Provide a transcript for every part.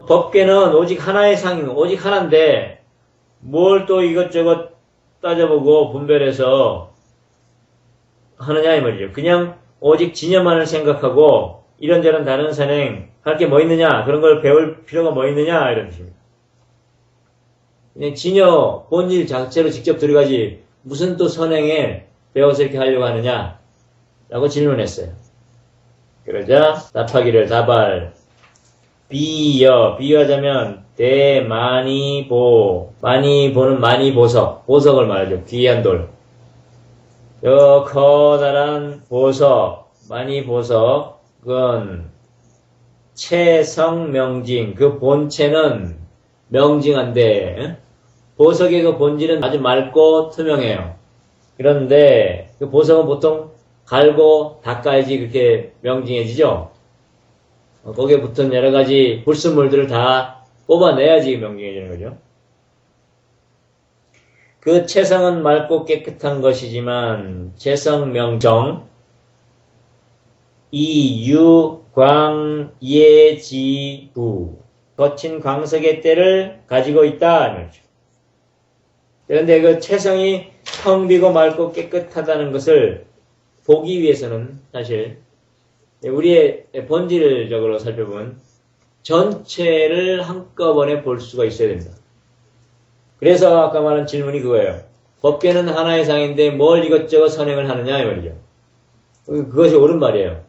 법계는 오직 하나의 상인, 오직 하나인데 뭘 또 이것저것 따져보고 분별해서 하느냐 이 말이죠. 그냥 오직 진여만을 생각하고 이런저런 다른 선행 할 게 뭐 있느냐, 그런 걸 배울 필요가 뭐 있느냐 이런 뜻입니다. 그냥 진여 본질 자체로 직접 들어가지 무슨 또 선행에 배워서 이렇게 하려고 하느냐 라고 질문했어요. 그러자 답하기를 다발 비유하자면 대만이보, 만이보는 만이보석, 보석을 말하죠. 귀한 돌. 저 커다란 보석, 만이보석은 체성명징, 그 본체는 명징한데 보석의 그 본질은 아주 맑고 투명해요. 그런데 그 보석은 보통 갈고 닦아야지 그렇게 명징해지죠. 거기에 붙은 여러 가지 불순물들을 다 뽑아내야지 명징해지는 거죠. 그 체성은 맑고 깨끗한 것이지만 체성명정 이유광예지부 거친 광석의 때를 가지고 있다. 말이죠. 그런데 그 체성이 텅 비고 맑고 깨끗하다는 것을 보기 위해서는 사실 우리의 본질적으로 살펴보면 전체를 한꺼번에 볼 수가 있어야 됩니다. 그래서 아까 말한 질문이 그거예요. 법계는 하나의 상인데 뭘 이것저것 선행을 하느냐 이 말이죠. 그것이 옳은 말이에요.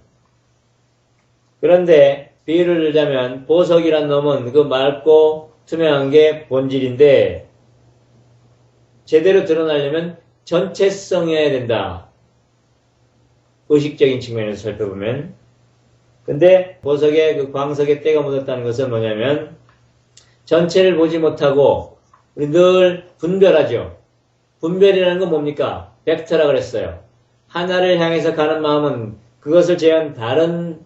그런데 비유를 들자면 보석이란 놈은 그 맑고 투명한 게 본질인데 제대로 드러나려면 전체성이어야 된다. 의식적인 측면에서 살펴보면. 근데 보석에 그 광석에 때가 묻었다는 것은 뭐냐면 전체를 보지 못하고 우리 늘 분별하죠. 분별이라는 건 뭡니까? 벡터라 그랬어요. 하나를 향해서 가는 마음은 그것을 제한 다른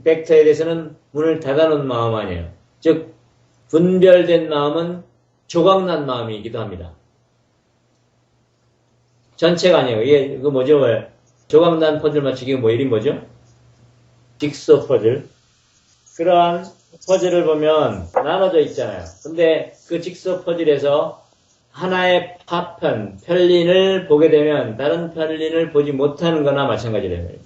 벡터에 대해서는 문을 닫아놓은 마음 아니에요. 즉 분별된 마음은 조각난 마음이기도 합니다. 전체가 아니에요. 이게 그 뭐죠? 조각난 퍼즐 맞추기가 뭐 이름 뭐죠? 직소 퍼즐. 그러한 퍼즐을 보면 나눠져 있잖아요. 근데 그 직소 퍼즐에서 하나의 파편, 편린을 보게 되면 다른 편린을 보지 못하는 거나 마찬가지라는 거예요.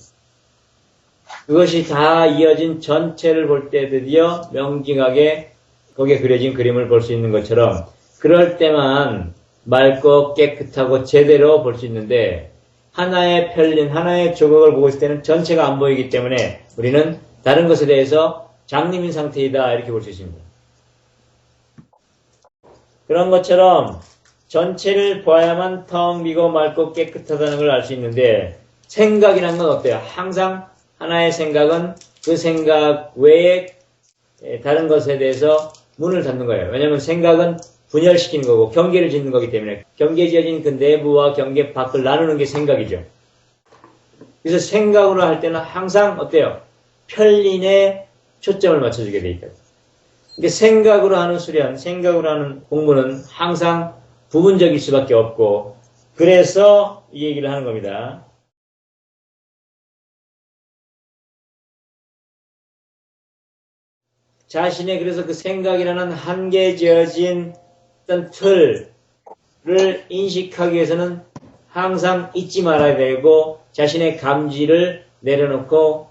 그것이 다 이어진 전체를 볼 때 드디어 명징하게 거기에 그려진 그림을 볼 수 있는 것처럼 그럴 때만 맑고 깨끗하고 제대로 볼 수 있는데 하나의 편린, 하나의 조각을 보고 있을 때는 전체가 안 보이기 때문에 우리는 다른 것에 대해서 장님인 상태이다 이렇게 볼 수 있습니다. 그런 것처럼 전체를 보아야만 텅 비고 맑고 깨끗하다는 걸 알 수 있는데 생각이란 건 어때요? 항상 하나의 생각은 그 생각 외에 다른 것에 대해서 문을 닫는 거예요. 왜냐하면 생각은 분열시키는 거고 경계를 짓는 거기 때문에 경계 지어진 그 내부와 경계 밖을 나누는 게 생각이죠. 그래서 생각으로 할 때는 항상 어때요? 편린에 초점을 맞춰주게 돼 있다. 근데 생각으로 하는 수련, 생각으로 하는 공부는 항상 부분적일 수밖에 없고 그래서 이 얘기를 하는 겁니다. 자신의 그래서 그 생각이라는 한계 지어진 어떤 틀을 인식하기 위해서는 항상 잊지 말아야 되고 자신의 감지를 내려놓고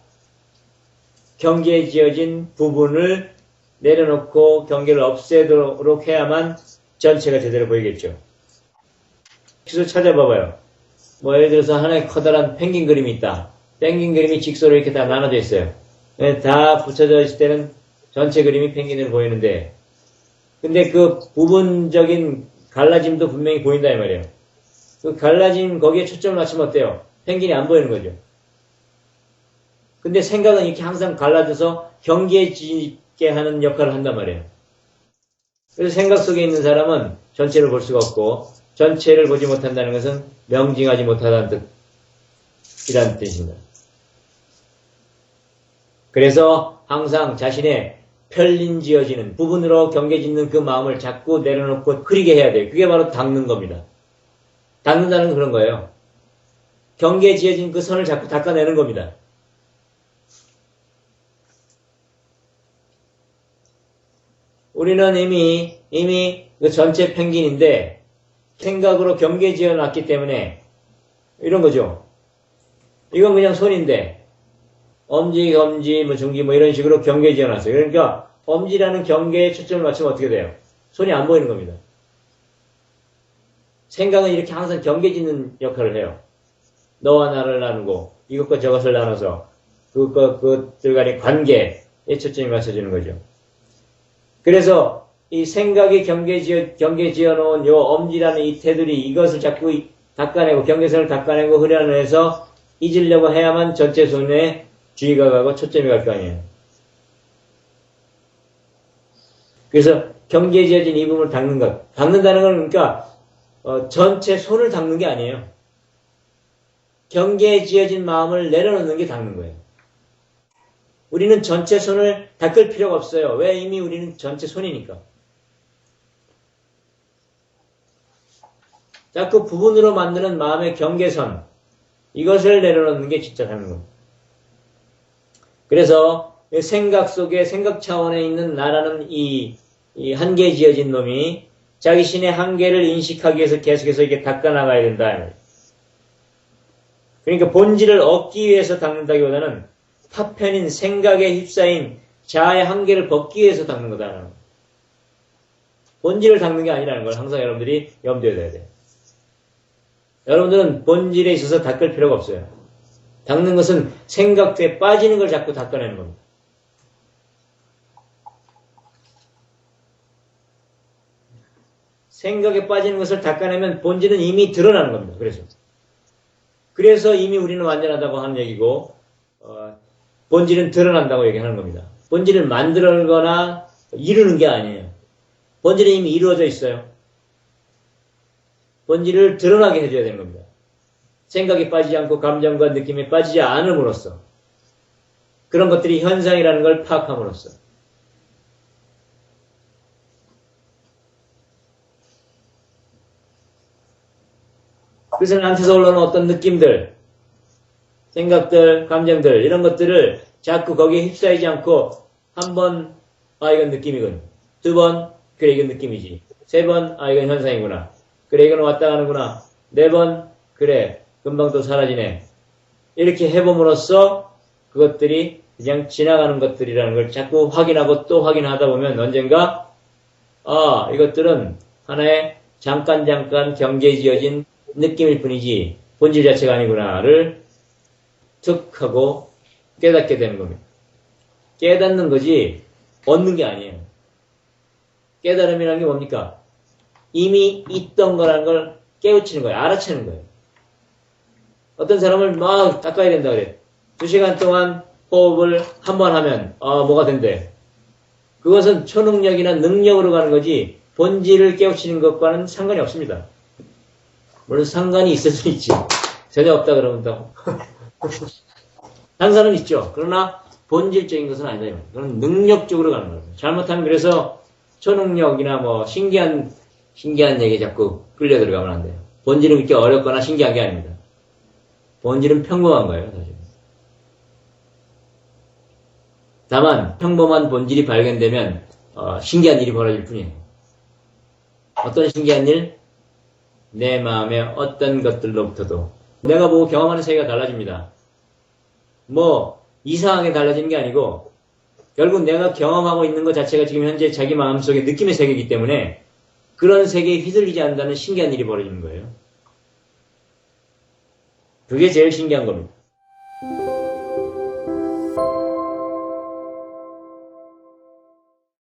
경계에 지어진 부분을 내려놓고 경계를 없애도록 해야만 전체가 제대로 보이겠죠. 직소 찾아봐봐요. 뭐 예를 들어서 하나의 커다란 펭귄 그림이 있다. 펭귄 그림이 직소로 이렇게 다 나눠져 있어요. 다 붙여져 있을 때는 전체 그림이 펭귄으로 보이는데 근데 그 부분적인 갈라짐도 분명히 보인다 이 말이에요. 그 갈라짐 거기에 초점을 맞추면 어때요? 펭귄이 안 보이는 거죠. 근데 생각은 이렇게 항상 갈라져서 경계짓게 하는 역할을 한단 말이에요. 그래서 생각 속에 있는 사람은 전체를 볼 수가 없고 전체를 보지 못한다는 것은 명징하지 못하다는 뜻이라는 뜻입니다. 그래서 항상 자신의 편린 지어지는 부분으로 경계 짓는 그 마음을 자꾸 내려놓고 흐리게 해야 돼요. 그게 바로 닦는 겁니다. 닦는다는 건 그런 거예요. 경계 지어진 그 선을 자꾸 닦아내는 겁니다. 우리는 이미 그 전체 펭귄인데 생각으로 경계 지어 놨기 때문에 이런 거죠. 이건 그냥 손인데 엄지, 검지, 뭐 중지 뭐 이런 식으로 경계 지어 놨어요. 그러니까 엄지라는 경계에 초점을 맞추면 어떻게 돼요? 손이 안 보이는 겁니다. 생각은 이렇게 항상 경계 짓는 역할을 해요. 너와 나를 나누고 이것과 저것을 나눠서 그것들 간의 관계에 초점이 맞춰지는 거죠. 그래서 이 생각이 경계 지어 놓은 요 엄지라는 이 테두리 이것을 자꾸 닦아내고 경계선을 닦아내고 흐려내서 잊으려고 해야만 전체 손에 주의가 가고 초점이 갈 거 아니에요. 그래서 경계에 지어진 이 부분을 닦는 것. 닦는다는 건 그러니까 전체 손을 닦는 게 아니에요. 경계에 지어진 마음을 내려놓는 게 닦는 거예요. 우리는 전체 손을 닦을 필요가 없어요. 왜? 이미 우리는 전체 손이니까. 자꾸 부분으로 만드는 마음의 경계선, 이것을 내려놓는 게 진짜 닦는 겁니다. 그래서 생각 속에 생각 차원에 있는 나라는 이 한계 지어진 놈이 자기 신의 한계를 인식하기 위해서 계속해서 이게 닦아나가야 된다. 그러니까 본질을 얻기 위해서 닦는다기보다는 파편인 생각에 휩싸인 자아의 한계를 벗기 위해서 닦는 거다. 본질을 닦는 게 아니라는 걸 항상 여러분들이 염두에 둬야 돼요. 여러분들은 본질에 있어서 닦을 필요가 없어요. 닦는 것은 생각에 빠지는 걸 자꾸 닦아내는 겁니다. 생각에 빠지는 것을 닦아내면 본질은 이미 드러나는 겁니다. 그래서 이미 우리는 완전하다고 하는 얘기고 본질은 드러난다고 얘기하는 겁니다. 본질을 만들거나 이루는 게 아니에요. 본질은 이미 이루어져 있어요. 본질을 드러나게 해줘야 되는 겁니다. 생각에 빠지지 않고 감정과 느낌에 빠지지 않음으로써 그런 것들이 현상이라는 걸 파악함으로써 그래서 나한테서 올라오는 어떤 느낌들, 생각들, 감정들 이런 것들을 자꾸 거기에 휩싸이지 않고 한 번, 이건 느낌이군. 두 번, 그래 이건 느낌이지. 세 번, 이건 현상이구나. 그래 이건 왔다 가는구나. 네 번, 그래 금방 또 사라지네. 이렇게 해봄으로써 그것들이 그냥 지나가는 것들이라는 걸 자꾸 확인하고 또 확인하다 보면 언젠가 이것들은 하나의 잠깐 경계에 지어진 느낌일 뿐이지 본질 자체가 아니구나를 툭 하고 깨닫게 되는 겁니다. 깨닫는 거지 얻는 게 아니에요. 깨달음이라는 게 뭡니까? 이미 있던 거라는 걸 깨우치는 거예요. 알아채는 거예요. 어떤 사람을 막 닦아야 된다 그래. 2시간 동안 호흡을 한 번 하면 뭐가 된대. 그것은 초능력이나 능력으로 가는 거지 본질을 깨우치는 것과는 상관이 없습니다. 물론 상관이 있을 수 있지. 전혀 없다 그러면 또 상관은 있죠. 그러나 본질적인 것은 아니다. 그건 능력적으로 가는 거예요. 잘못하면 그래서 초능력이나 뭐 신기한 얘기에 자꾸 끌려 들어가면 안 돼요. 본질은 그렇게 어렵거나 신기한 게 아닙니다. 본질은 평범한 거예요, 사실. 다만 평범한 본질이 발견되면 신기한 일이 벌어질 뿐이에요. 어떤 신기한 일? 내 마음의 어떤 것들로부터도 내가 보고 경험하는 세계가 달라집니다. 뭐 이상하게 달라지는 게 아니고 결국 내가 경험하고 있는 것 자체가 지금 현재 자기 마음속의 느낌의 세계이기 때문에 그런 세계에 휘둘리지 않는다는 신기한 일이 벌어지는 거예요. 그게 제일 신기한 겁니다.